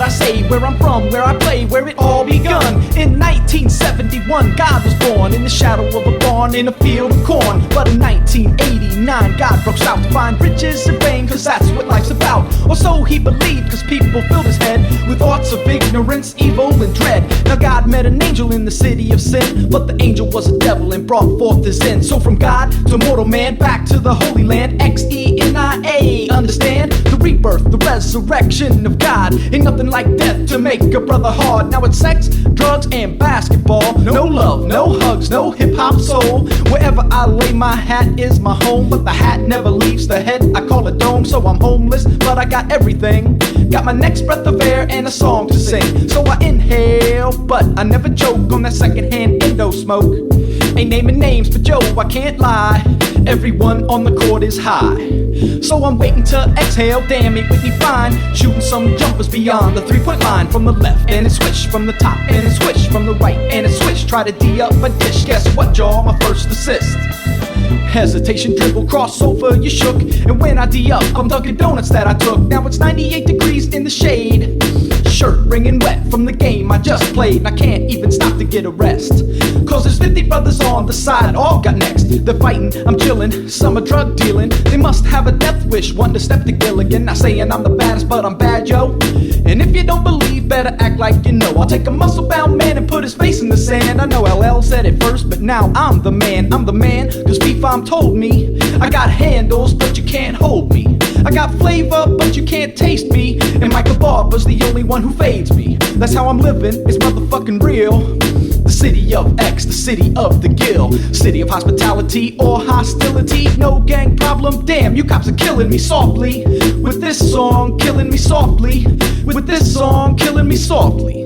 I say, where I'm from, where I play, where it all begun. In 1971, God was born in the shadow of a barn in a field of corn. But in 1989, God broke out to find riches and fame, cause that's what life's about. Or so he believed, cause people filled his head with thoughts of ignorance, evil, and dread. Now God met an angel in the city of sin, but the angel was a devil and brought forth his end. So from God to mortal man, back to the Holy Land, XENIA, understand? The rebirth, the resurrection of God. Ain't nothing like death to make a brother hard. Now it's sex, drugs, and basketball. No love, no hugs, no hip-hop soul. Wherever I lay my hat is my home, but the hat never leaves the head. I call it dome, so I'm homeless, but I got everything. Got my next breath of air and a song to sing. So I inhale, but I never choke on that secondhand endo smoke. Ain't naming names, but yo, I can't lie, everyone on the court is high. So I'm waiting to exhale, damn it, Whitney fine. Shooting some jumpers beyond the three-point line. From the left, and it switch, from the top, and it switch, from the right, and it switch. Try to D up a dish, guess what, y'all? My first assist. Hesitation, dribble, crossover, you shook. And when I D up, I'm Dunkin' Donuts that I took. Now it's 98 degrees in the shade. Shirt wringing wet from the game I just played, and I can't even stop to get a rest. Cause there's 50 brothers on the side, all got next. They're fighting, I'm chilling, some are drug dealing. They must have a death wish, one to step to Gilligan. Not saying I'm the baddest, but I'm bad, yo. And if you don't believe, better act like you know. I'll take a muscle-bound man and put his face in the sand. I know LL said it first, but now I'm the man. I'm the man, cause P-Fam told me I got handles, but you can't hold me. I got flavor, but you can't taste me. And Michael Barber's the only one who fades me. That's how I'm living, it's motherfucking real. The city of X, the city of the Gill. City of hospitality or hostility. No gang problem, damn, you cops are killing me softly. With this song, killing me softly. With this song, killing me softly.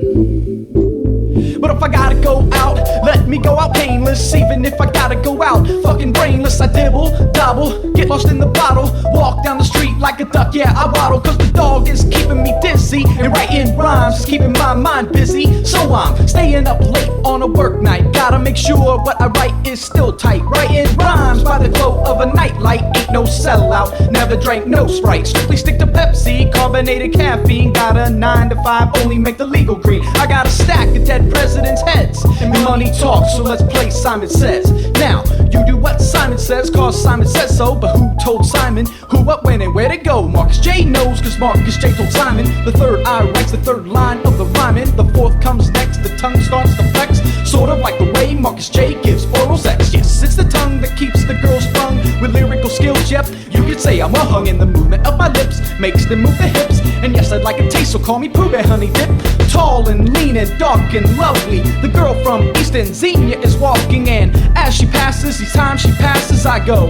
But if I gotta go out, let me go out painless. Even if I gotta go out fucking brainless, I dibble, dabble, get lost in the bottle. Walk down the street like a duck, yeah, I waddle. Cause the dog is keeping me dizzy, and writing rhymes is keeping my mind busy. So I'm staying up late on a work night. Gotta make sure what I write is still tight. Writing rhymes by the glow of a nightlight. Ain't no sellout, never drank no Sprite. Strictly stick to Pepsi, carbonated caffeine. Got a 9 to 5, only make the legal green. I got a stack of dead presidents' heads, and money talks, so let's play Simon Says. Now, you do what Simon says, cause Simon says so. But who told Simon who, what, when, and where to go? Marcus J knows, cause Marcus J told Simon. The third eye writes the third line of the rhyming. The fourth comes next, the tongue starts to flex. Sort of like the way Marcus J gives oral sex. Yes, it's the tongue that keeps the girls sprung with lyrical skills, yep. You could say I'm a hung, and the movement of my lips makes them move their hips. And yes, I'd like a taste, so call me Pooh Bear Honey Dip. Tall and lean and dark and lovely, the girl from Eastern Xenia is walking, and as she passes, each time she passes, I go,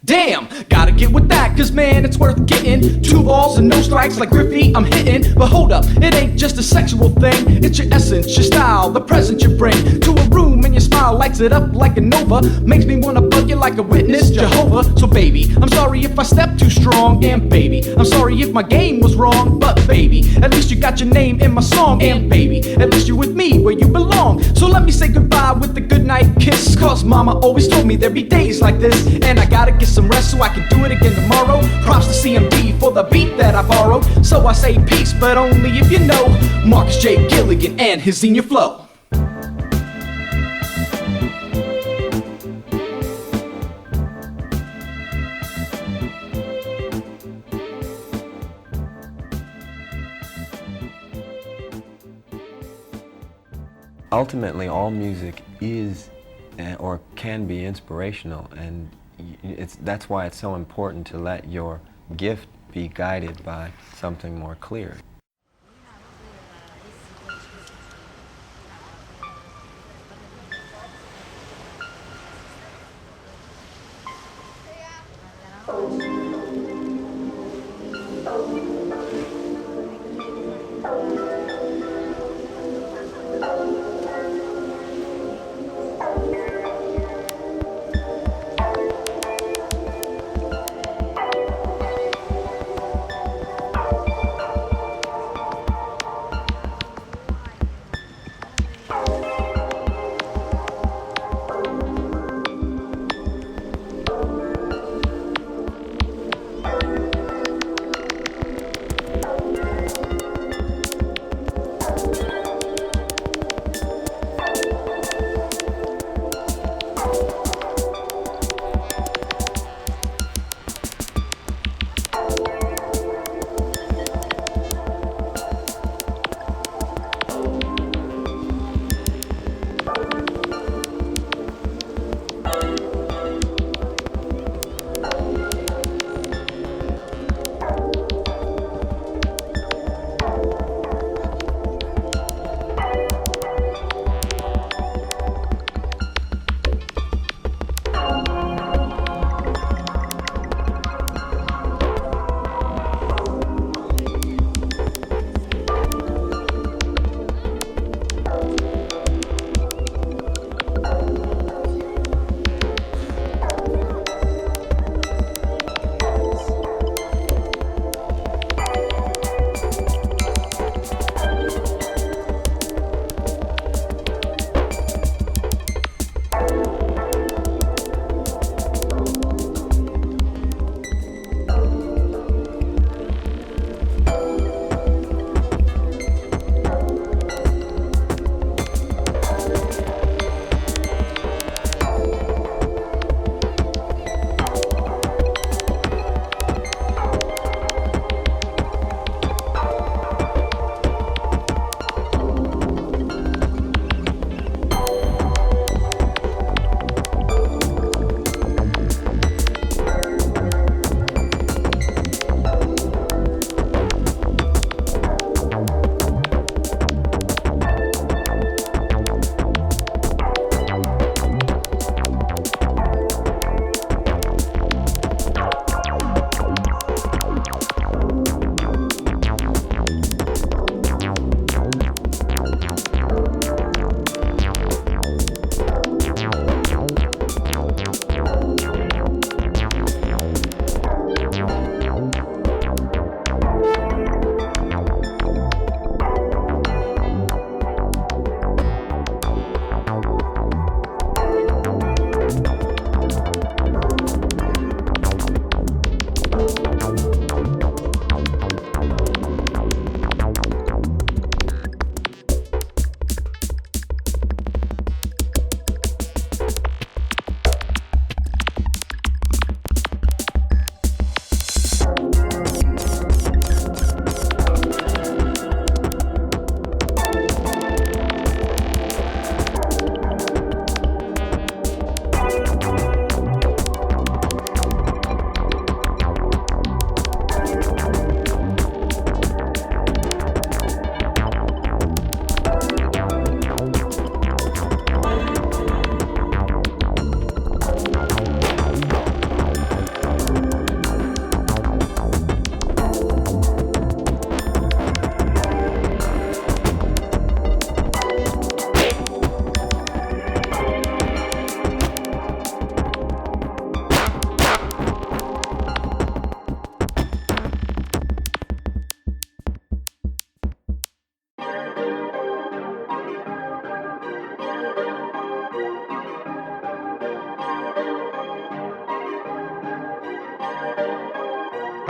damn, gotta get with that, cause man, it's worth getting. 2 balls and no strikes like Griffey, I'm hitting. But hold up, it ain't just a sexual thing. It's your essence, your style, the presence you bring to a room, and your smile lights it up like a nova. Makes me wanna bug you like a witness, Jehovah. So baby, I'm sorry if I stepped too strong. And baby, I'm sorry if my game was wrong. But baby, at least you got your name in my song. And baby, at least you're with me where you belong. So let me say goodbye with a goodnight kiss, cause mama always told me there'd be days like this. And I gotta get some rest so I can do it again tomorrow. Props to CMD for the beat that I borrowed. So I say peace, but only if you know Marcus J. Gilligan and his senior flow. Ultimately, all music is or can be inspirational, and that's why it's so important to let your gift be guided by something more clear.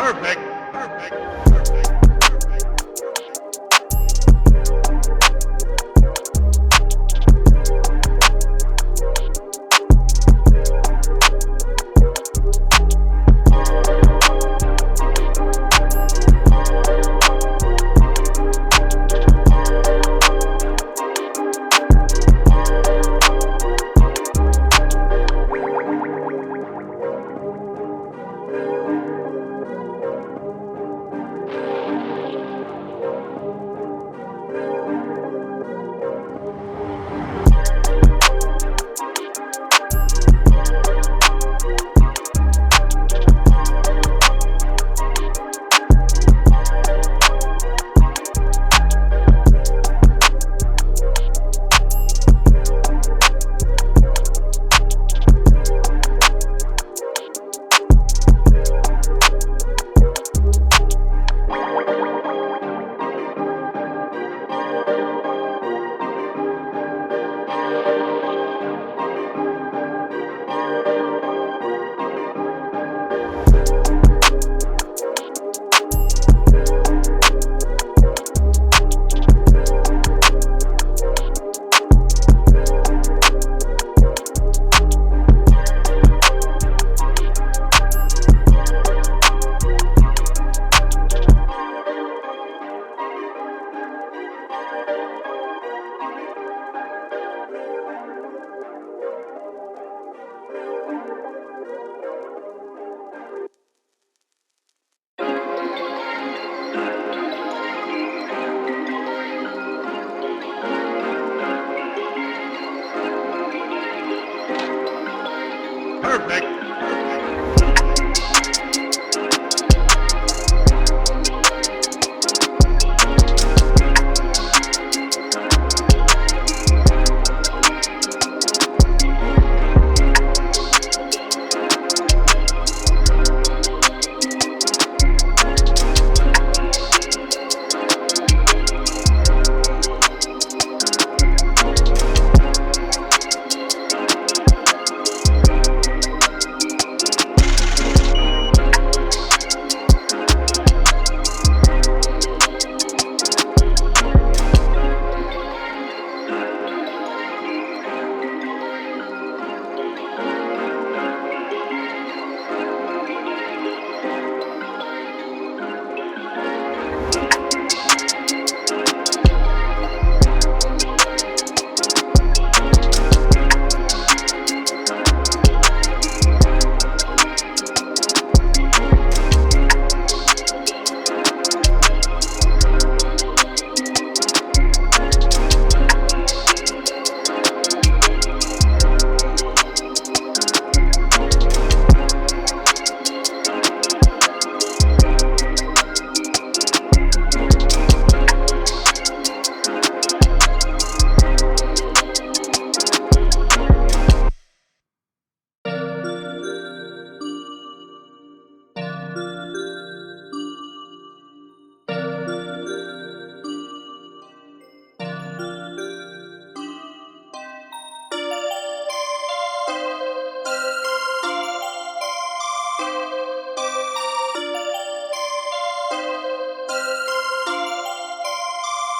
Perfect. Perfect. Perfect.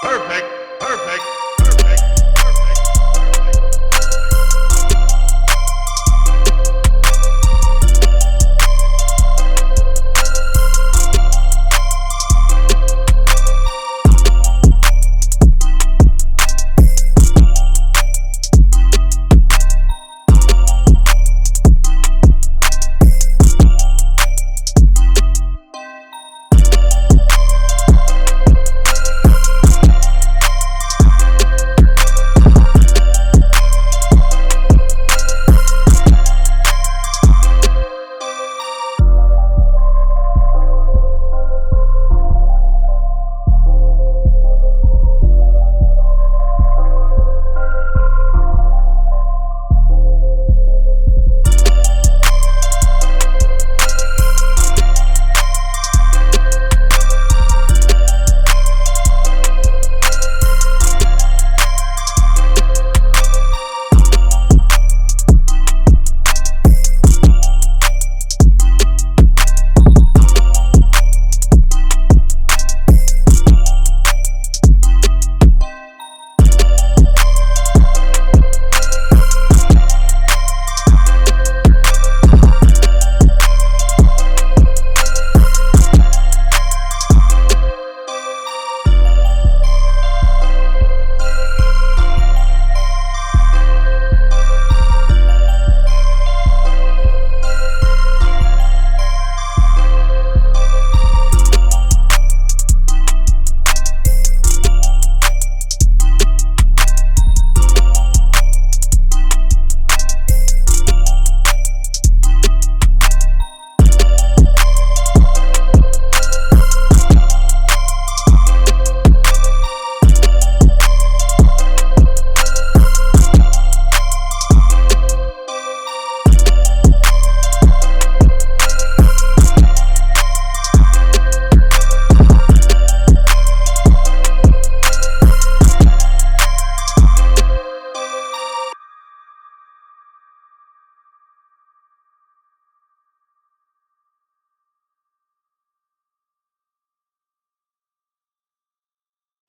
Perfect. Perfect. Perfect.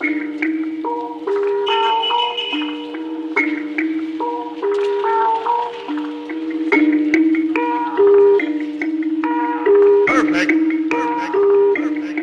Perfect. Perfect. Perfect. Perfect.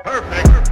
Perfect.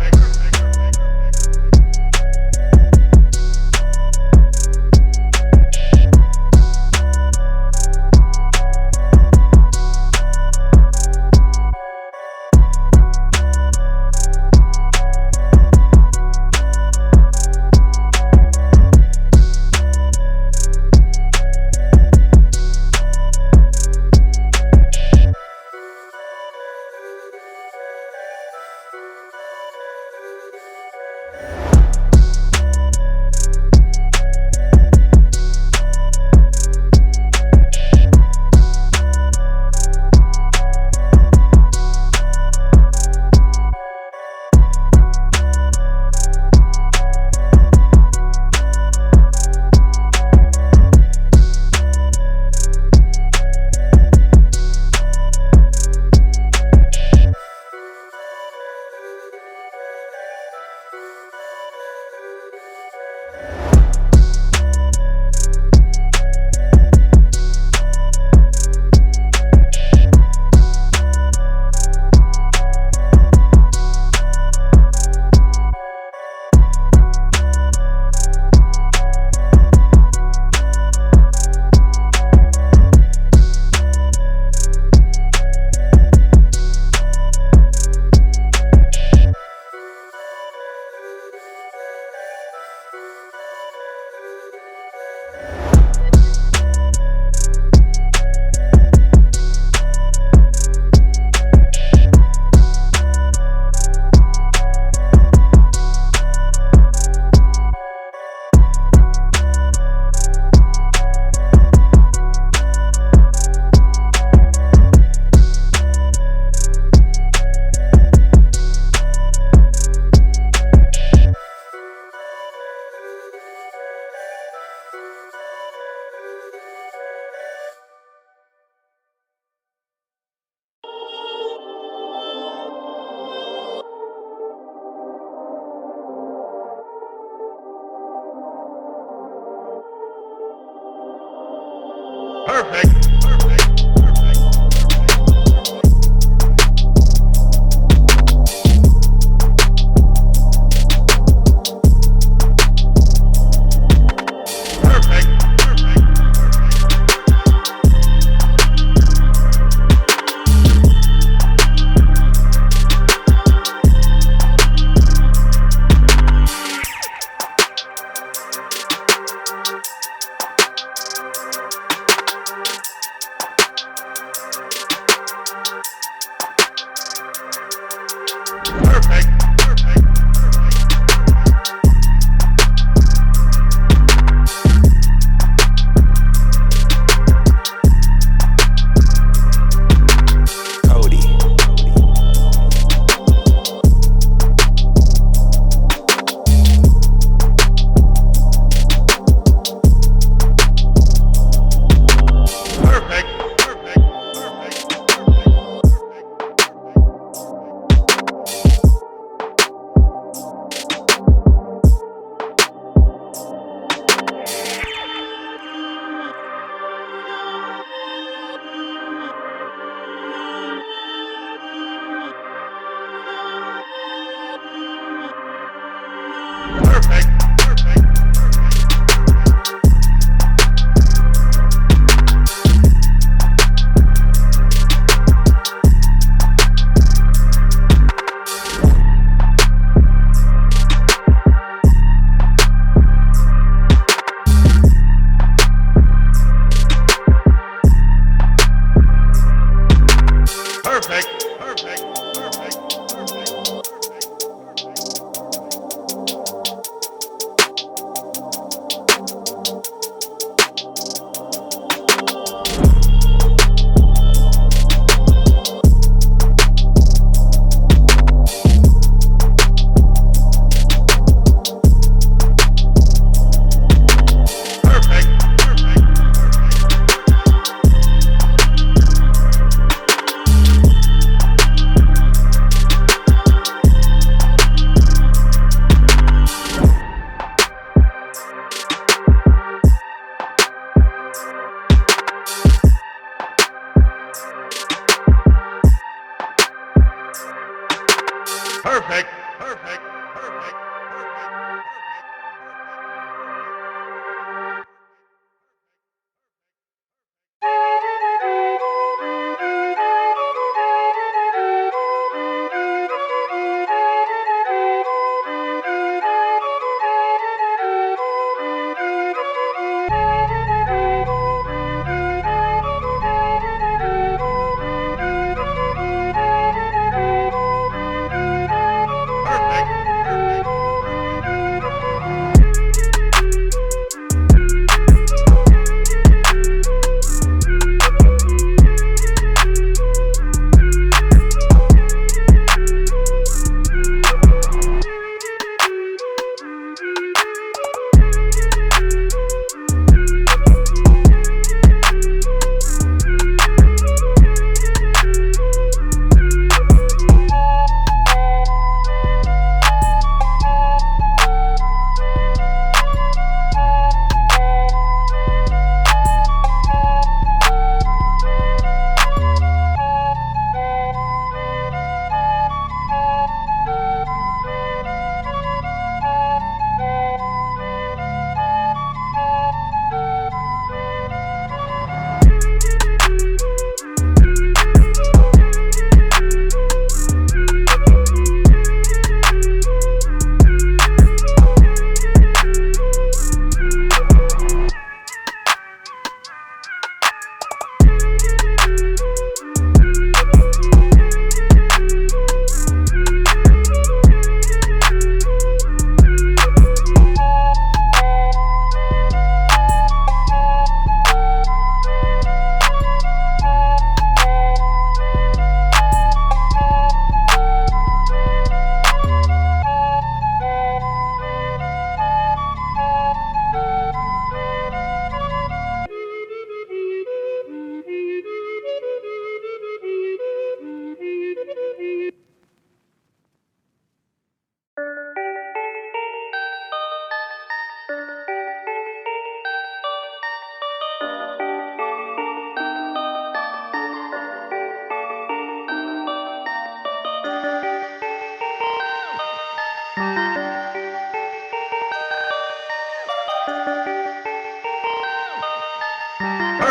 Perfect. Perfect. Perfect. Perfect. Perfect.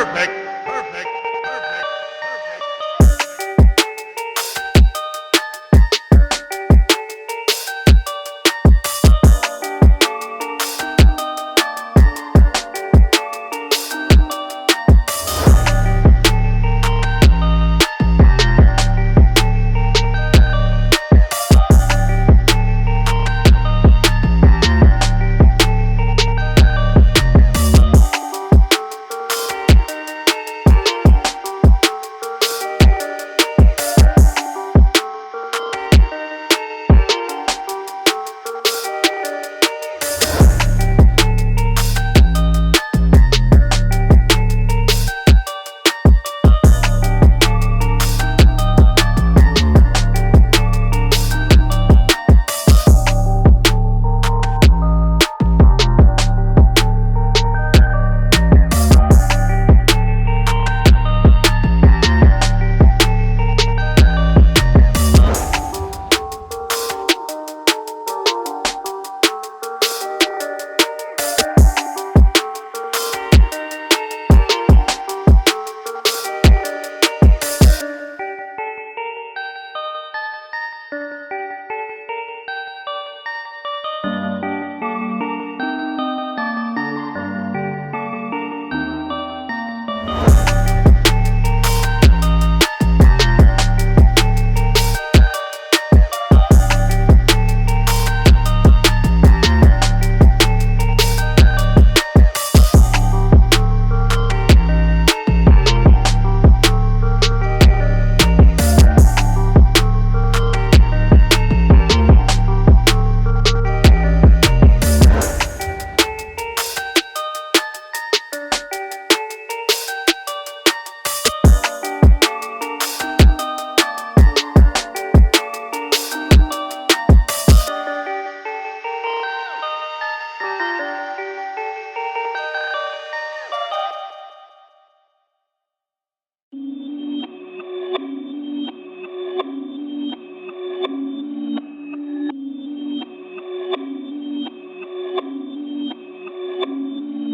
Perfect. Perfect.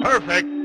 Perfect. Perfect.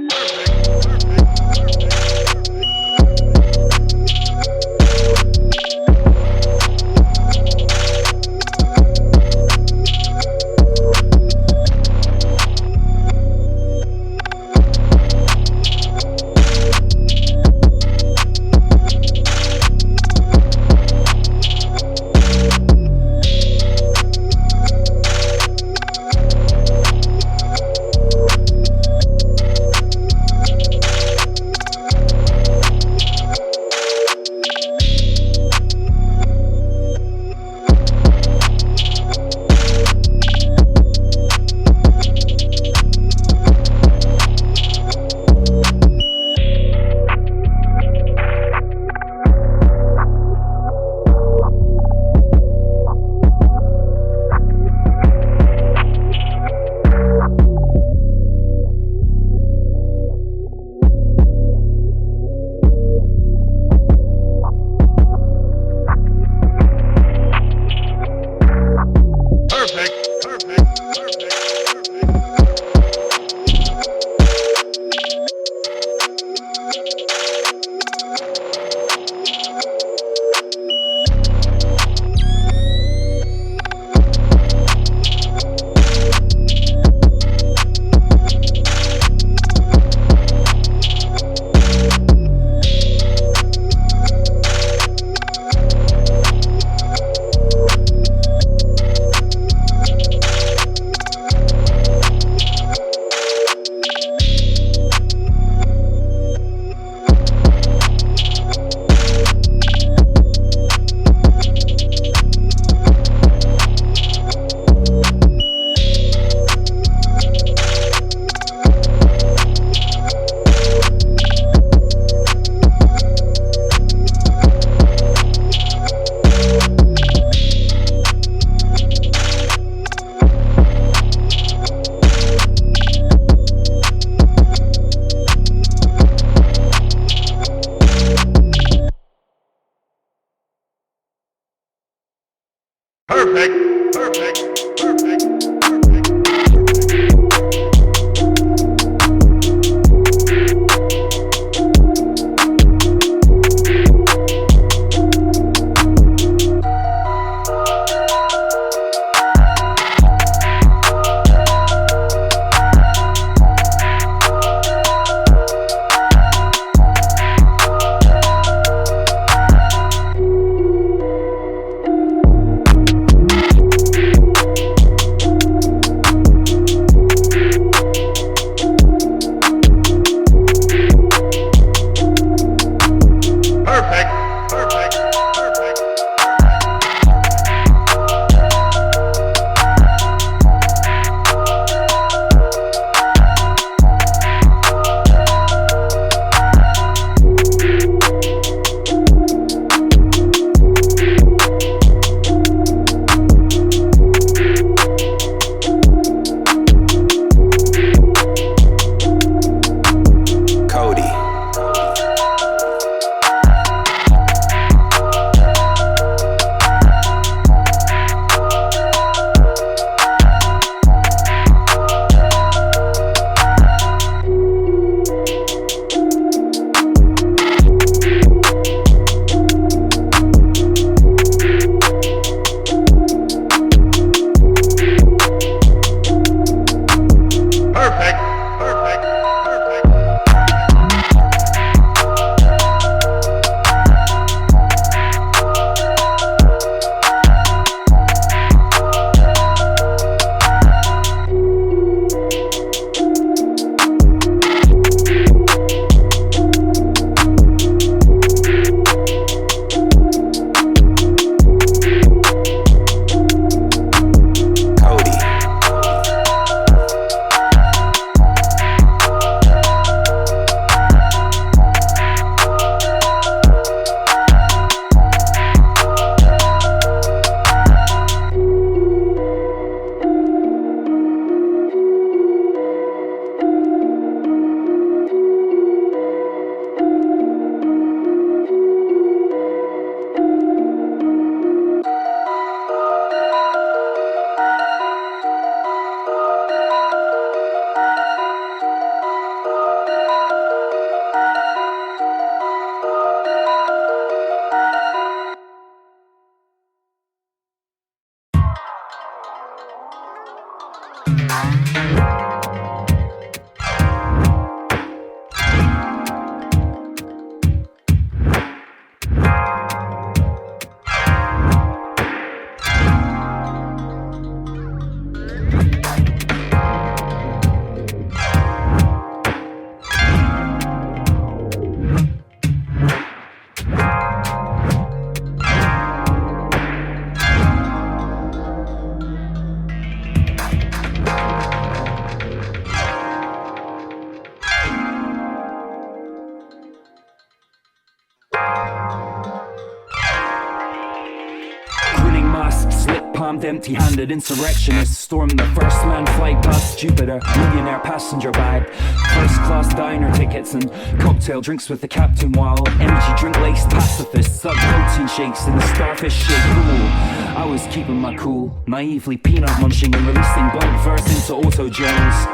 armed, empty-handed insurrectionists stormed the first manned flight past Jupiter. Millionaire passenger bag, first-class diner tickets and cocktail drinks with the captain, while energy drink-laced pacifists sucked protein shakes in the starfish-shaped pool. I was keeping my cool, naively peanut munching and releasing blunt verse into auto-journals.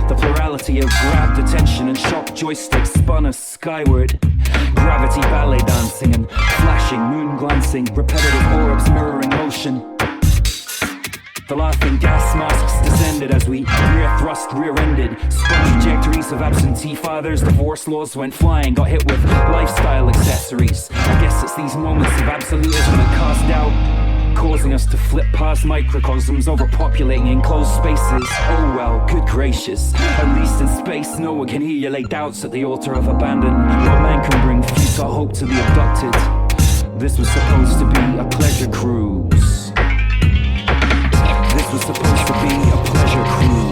The plurality of grabbed attention and shock joysticks spun us skyward. Gravity ballet dancing and flashing, moon glancing, repetitive orbs mirroring motion. The laughing gas masks descended as we rear-thrust, rear-ended. Spun trajectories of absentee fathers, divorce laws went flying, got hit with lifestyle accessories. I guess it's these moments of absolutism that cast doubt, causing us to flip past microcosms, overpopulating enclosed spaces. Oh well, good gracious, at least in space no one can hear you lay doubts at the altar of abandon. What man can bring futile hope to the abducted? This was supposed to be a pleasure cruise. This was supposed to be a pleasure cruise.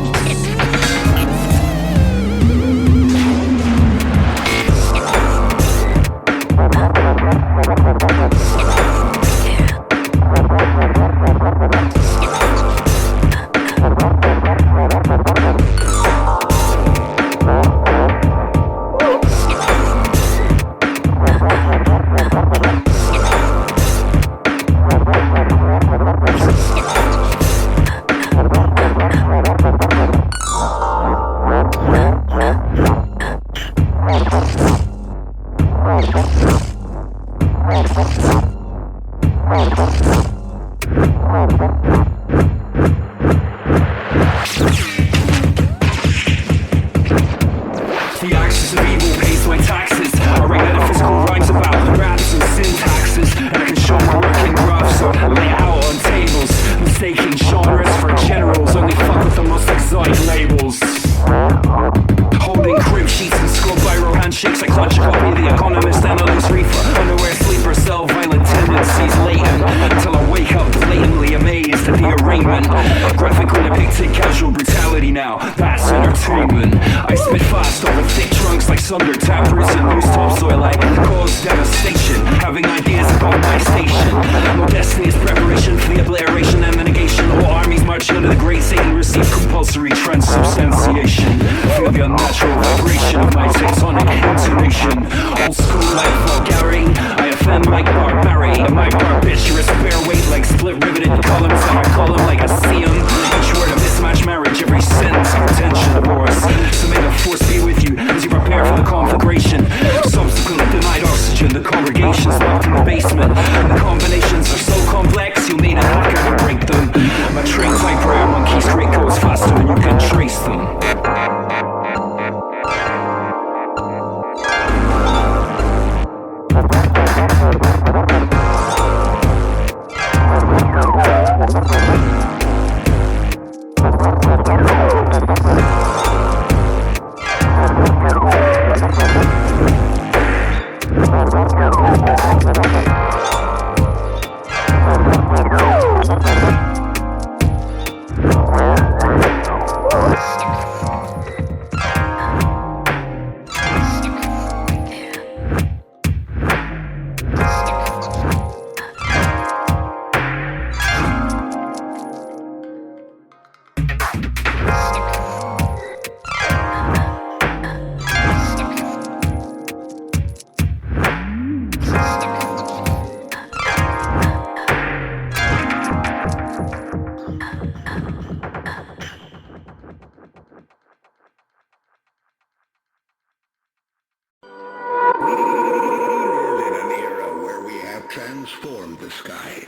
Transformed the sky.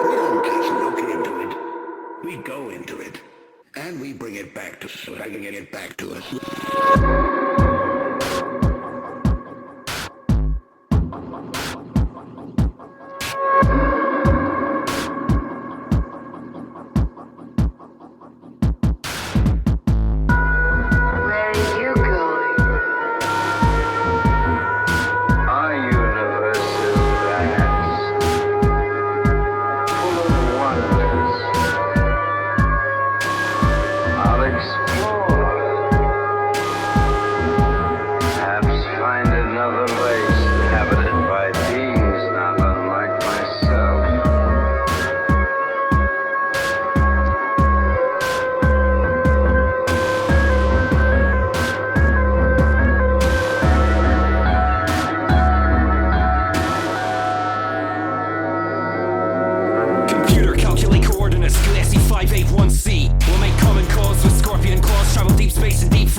We don't just look into it. We go into it. And we bring it back to us so I can get it back to us.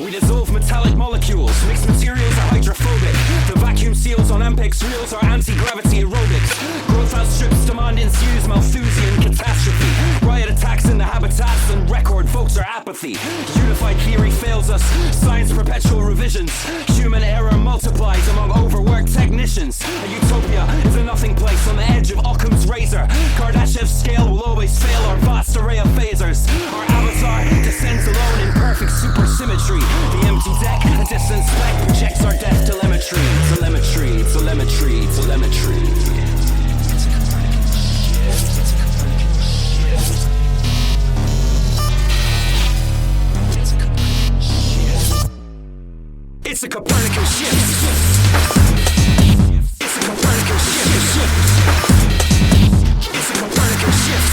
We dissolve metallic molecules, mixed materials are hydrophobic. The vacuum seals on Ampex reels are anti-gravity aerobics. Growth outstrips demand ensues Malthusian catastrophe. Riot attacks in the habitats and record folks are apathy. Unified theory fails us, science perpetual revisions. Human error multiplies among overworked technicians. A utopia is a nothing place on the edge of Occam's razor. Kardashev's scale will always fail our vast array of phasers. Our avatar descends alone in perfect supersymmetry. The empty deck, a distant speck, projects our death telemetry. Telemetry, telemetry, telemetry. It's a Copernican shift. It's a Copernican shift. It's a Copernican shift.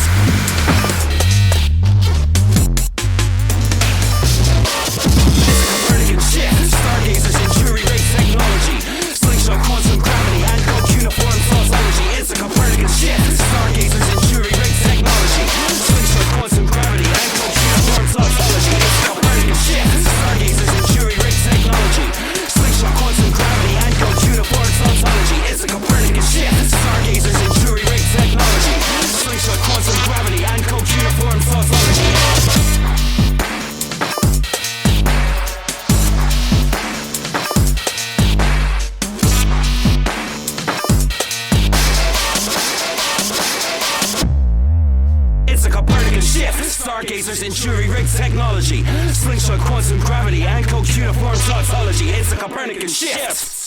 Stargazers in jury rate technology, slingshot quantum gravity and code uniform tautology. It's a Copernican shift. Stargazers in jury rate technology, slingshot quantum gravity and code uniform tautology. It's a Copernican shift. Stargazers in jury rate technology, slingshot quantum gravity and code uniform tautology. It's a Copernican shift. Stargazers in jury rate technology, slingshot quantum gravity and code uniform tautology. Stargazers in jury-rigged technology, slingshot quantum gravity and code uniform tautology. It's a Copernican shift.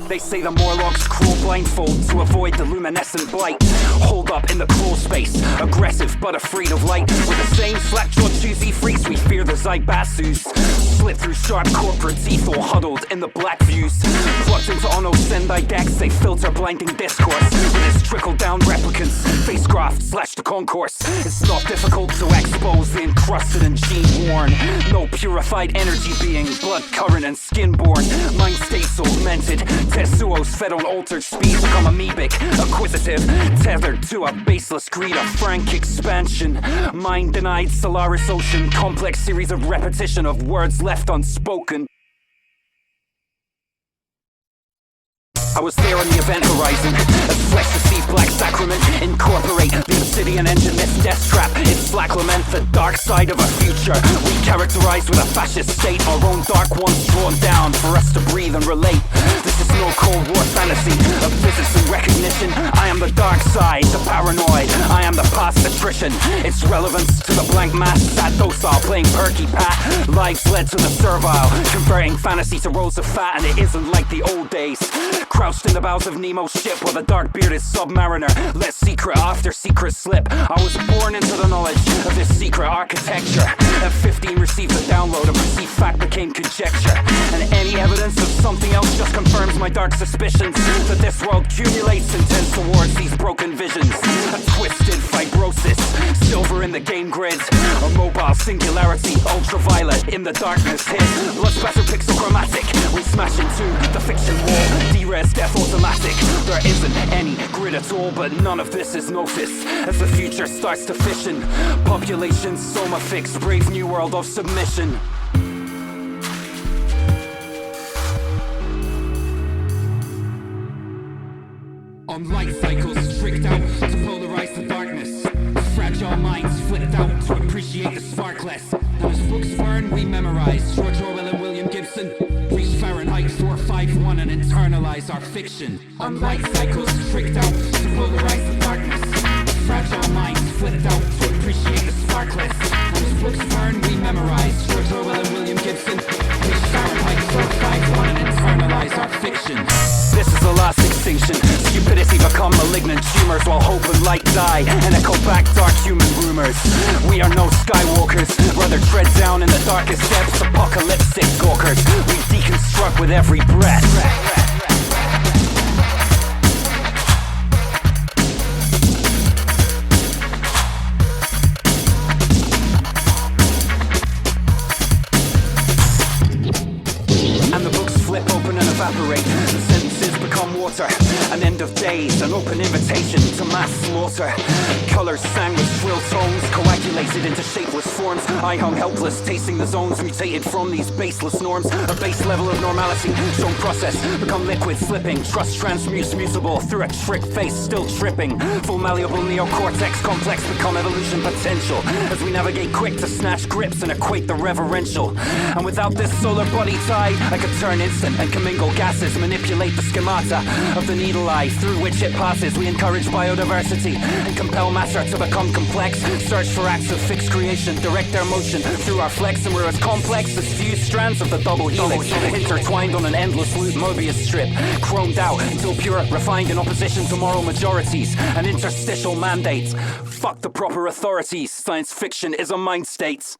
They say the Morlocks cruel blindfold to avoid the luminescent blight. Hold up in the cruel space, aggressive but afraid of light. With the same slack-jawed choosy freaks, we fear the Zybasus. Slip through sharp corporate teeth, all huddled in the black views. Plugged into Ono Sendai decks, they filter blinding discourse. With its trickle-down replicants, facecraft slash the concourse. It's not difficult to expose the encrusted and gene-worn. No purified energy being, blood current and skin-born. Mind states augmented, Tetsuo's fed on altered speed. Become amoebic, acquisitive, tethered to a baseless greed. A frank expansion, mind denied Solaris Ocean. Complex series of repetition of words left unspoken. I was there on the event horizon as flesh received black sacrament. Incorporate the obsidian engine, this death trap. It's black lament, the dark side of a future we characterized with a fascist state. Our own dark ones drawn down for us to breathe and relate. This is no Cold War fantasy of physics and recognition. I am the dark side, the paranoid. I am the past attrition. Its relevance to the blank mass, sat docile, playing perky pat. Lives led to the servile, converting fantasy to rolls of fat. And it isn't like the old days. Crouched in the bows of Nemo's ship while the dark-bearded submariner let secret after secret slip. I was born into the knowledge of this secret architecture. At 15 received a download, and perceived fact became conjecture. And any evidence of something else just confirms my dark suspicions that this world accumulates and tends towards these broken visions. A twisted fibrosis, silver in the game grids. A mobile singularity, ultraviolet in the darkness hid. Blood splatter pixel chromatic, we smash into the fiction wall. D-res death automatic, there isn't any grid at all. But none of this is noticed as the future starts to fission. Population soma fixed, brave new world of submission. On light cycles, tricked out to polarize the darkness. Fragile minds flipped out to appreciate the sparkless. Now as books burn, we memorize George Orwell and William Gibson. Reach Fahrenheit 451 and internalize our fiction. On light cycles, tricked out to polarize the darkness. Fragile minds flipped out to appreciate the sparkless. Now as books burn, we memorize George Orwell and William Gibson. Reach Fahrenheit 451 and internalize our fiction. This is the last extinction. Stupidity become malignant tumors while hope and light die and echo back dark human rumors. We are no skywalkers, rather tread down in the darkest depths. Apocalyptic gawkers, we deconstruct with every breath. Evaporate, the sentences become water. An end of days, an open invitation to mass slaughter. Colors sang with shrill tones, coagulated into shapeless forms. I hung helpless, tasting the zones mutated from these baseless norms. A base level of normality, shown process, become liquid slipping. Trust transmutes mutable through a trick face, still tripping. Full malleable neocortex complex become evolution potential. As we navigate quick to snatch grips and equate the reverential. And without this solar body tide, I could turn instant and commingle gases, manipulate the schemata of the needle eye through which it passes. We encourage biodiversity and compel matter to become complex. Search for acts of fixed creation, direct their motion through our flex, and we're as complex as fused strands of the double helix, intertwined on an endless loop Mobius strip, chromed out until pure, refined in opposition to moral majorities and interstitial mandates. Fuck the proper authorities, science fiction is a mind state.